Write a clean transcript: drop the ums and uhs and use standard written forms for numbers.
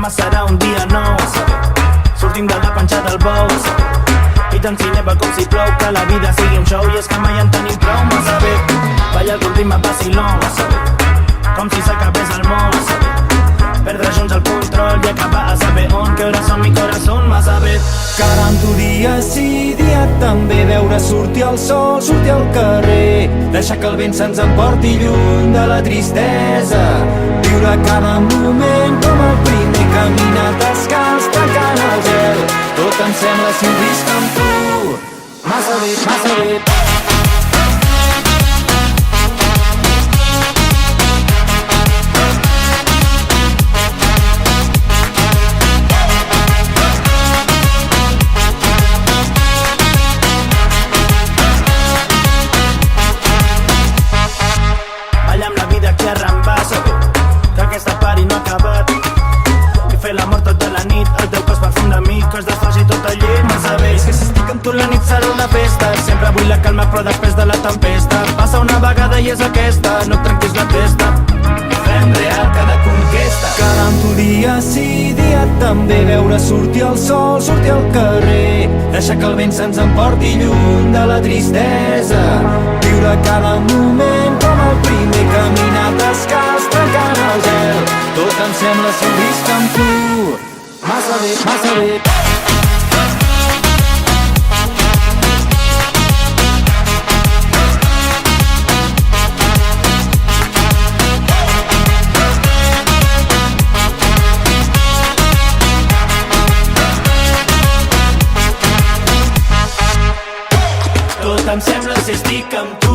demà serà un dia nou. Sortim de la panxa del bou i tant si neva com si plou, que la vida sigui un show i és que mai en tenim prou. Massa bé, balla el ritme vacilón, com si s'acabés el món. Perdre junts el control i acabar a saber on, que hores son mi corazón. Massa bé, Caram-t'ho dia sí, dia també, veure sortir el sol, sortir al carrer, deixar que el vent se'ns emporti lluny de la tristesa, viure cada moment com el primer, caminar descalç, tancant el gel, tot em sembla si ho visc amb tu. Massa bé, massa bé. la nit serà una festa, sempre vull la calma però després de la tempesta passa una vegada i és aquesta, no et trenquis la testa, fem real cada conquesta. Caram-t'ho dia sí, dia també, veure sortir el sol, sortir al carrer, deixar que el vent se'ns emporti lluny de la tristesa, viure cada moment com el primer, caminar descalç, tancant el gel, tot em sembla si ho visc amb tu. Massa bé, massa bé. Tot em sembla si estic amb tu.